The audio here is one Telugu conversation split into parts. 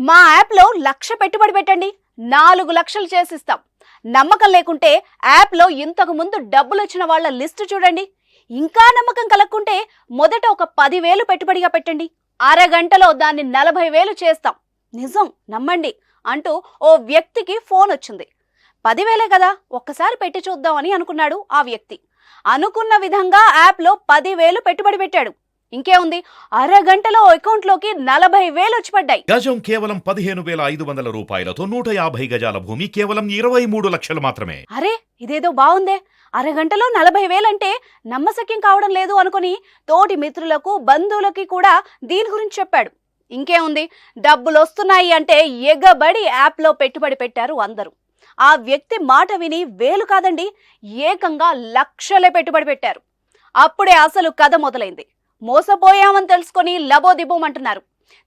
మా యాప్లో 1,00,000 పెట్టుబడి పెట్టండి, 4 లక్షలు చేసిస్తాం. నమ్మకం లేకుంటే యాప్లో ఇంతకు ముందు డబ్బులు వచ్చిన వాళ్ళ లిస్టు చూడండి. ఇంకా నమ్మకం కలక్కుంటే మొదట ఒక 10,000 పెట్టుబడిగా పెట్టండి, అరగంటలో దాన్ని 40,000 చేస్తాం. నిజం నమ్మండి అంటూ ఓ వ్యక్తికి ఫోన్ వచ్చింది. 10,000 కదా, ఒక్కసారి పెట్టి చూద్దామని అనుకున్నాడు ఆ వ్యక్తి. అనుకున్న విధంగా యాప్లో 10,000 పెట్టుబడి పెట్టాడు. ఇంకేముంది, అరగంటలో అకౌంట్లోకి 40,000 వచ్చి పడ్డాయి. గజం కేవలం 15,500 రూపాయలతో 150 గజాల భూమి కేవలం 23 లక్షలు మాత్రమే. అరే, ఇదేదో బాగుందే, అరగంటలో 40,000 అంటే నమ్మశక్యం కావడం లేదు అనుకుని తోటి మిత్రులకు బంధువులకి కూడా దీని గురించి చెప్పాడు. ఇంకేముంది, డబ్బులు వస్తున్నాయి అంటే ఎగబడి యాప్లో పెట్టుబడి పెట్టారు అందరూ. ఆ వ్యక్తి మాట విని వేలు కాదండి, ఏకంగా లక్షలే పెట్టుబడి పెట్టారు. అప్పుడే అసలు కథ మొదలైంది. మోసపోయామని తెలుసుకొని లబోదిబోమంటున్నారు.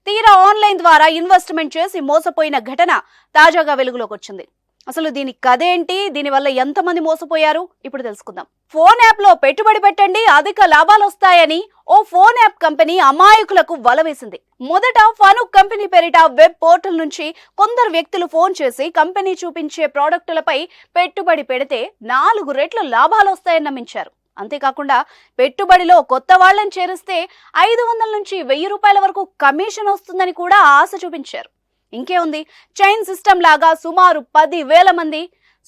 తీరా ఆన్లైన్ ద్వారా ఇన్వెస్ట్మెంట్ చేసి మోసపోయిన ఘటన తాజాగా వెలుగులోకి వచ్చింది. అసలు దీని కథ ఏంటి, దీనివల్ల ఎంతమంది మోసపోయారు, ఇప్పుడు తెలుసుకుందాం. ఫోన్ యాప్ లో పెట్టుబడి పెట్టండి, అధిక లాభాలు వస్తాయని ఓ ఫోన్ యాప్ కంపెనీ అమాయకులకు వలవేసింది. మొదట ఫనుక్ కంపెనీ పేరిట వెబ్ పోర్టల్ నుంచి కొందరు వ్యక్తులు ఫోన్ చేసి కంపెనీ చూపించే ప్రోడక్టులపై పెట్టుబడి పెడితే 4 రెట్లు లాభాలు వస్తాయని నమ్మించారు. అంతేకాకుండా పెట్టుబడిలో కొత్త వాళ్ళని చేరిస్తే 500 నుంచి 1000 రూపాయల వరకు కమిషన్ వస్తుందని కూడా ఆశ చూపించారు. ఇంకేముంది, చైన్ సిస్టమ్ లాగా సుమారు 10,000 మంది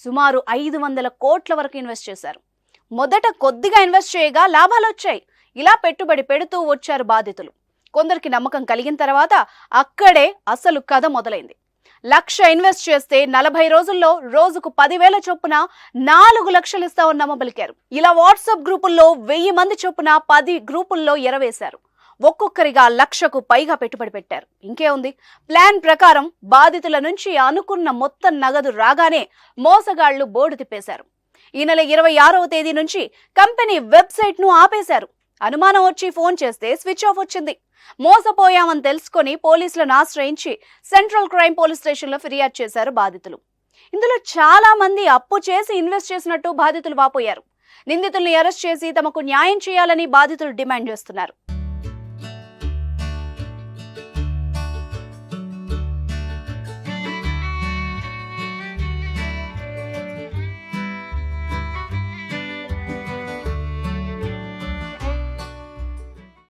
సుమారు 500 కోట్ల వరకు ఇన్వెస్ట్ చేశారు. మొదట కొద్దిగా ఇన్వెస్ట్ చేయగా లాభాలు వచ్చాయి. ఇలా పెట్టుబడి పెడుతూ వచ్చారు బాధితులు. కొందరికి నమ్మకం కలిగిన తర్వాత అక్కడే అసలు కథ మొదలైంది. 1,00,000 ఇన్వెస్ట్ చేస్తే 40 రోజుల్లో రోజుకు 10,000 చొప్పున 4 లక్షలు ఇస్తామని నమ్మబలికారు. ఇలా వాట్సాప్ గ్రూపుల్లో 1000 మంది చొప్పున 10 గ్రూపుల్లో ఎరవేశారు. ఒక్కొక్కరిగా 1,00,000కు పైగా పెట్టుబడి పెట్టారు. ఇంకేముంది, ప్లాన్ ప్రకారం బాధితుల నుంచి అనుకున్న మొత్తం నగదు రాగానే మోసగాళ్లు బోర్డు తిప్పేశారు. ఈ నెల 26వ తేదీ నుంచి కంపెనీ వెబ్సైట్ ను ఆపేశారు. అనుమానం వచ్చి ఫోన్ చేస్తే స్విచ్ ఆఫ్ వచ్చింది. మోసపోయామని తెలుసుకొని పోలీసులను ఆశ్రయించి సెంట్రల్ క్రైమ్ పోలీస్ స్టేషన్లో ఫిర్యాదు చేశారు బాధితులు. ఇందులో చాలా మంది అప్పు చేసి ఇన్వెస్ట్ చేసినట్టు బాధితులు వాపోయారు. నిందితుల్ని అరెస్ట్ చేసి తమకు న్యాయం చేయాలని బాధితులు డిమాండ్ చేస్తున్నారు.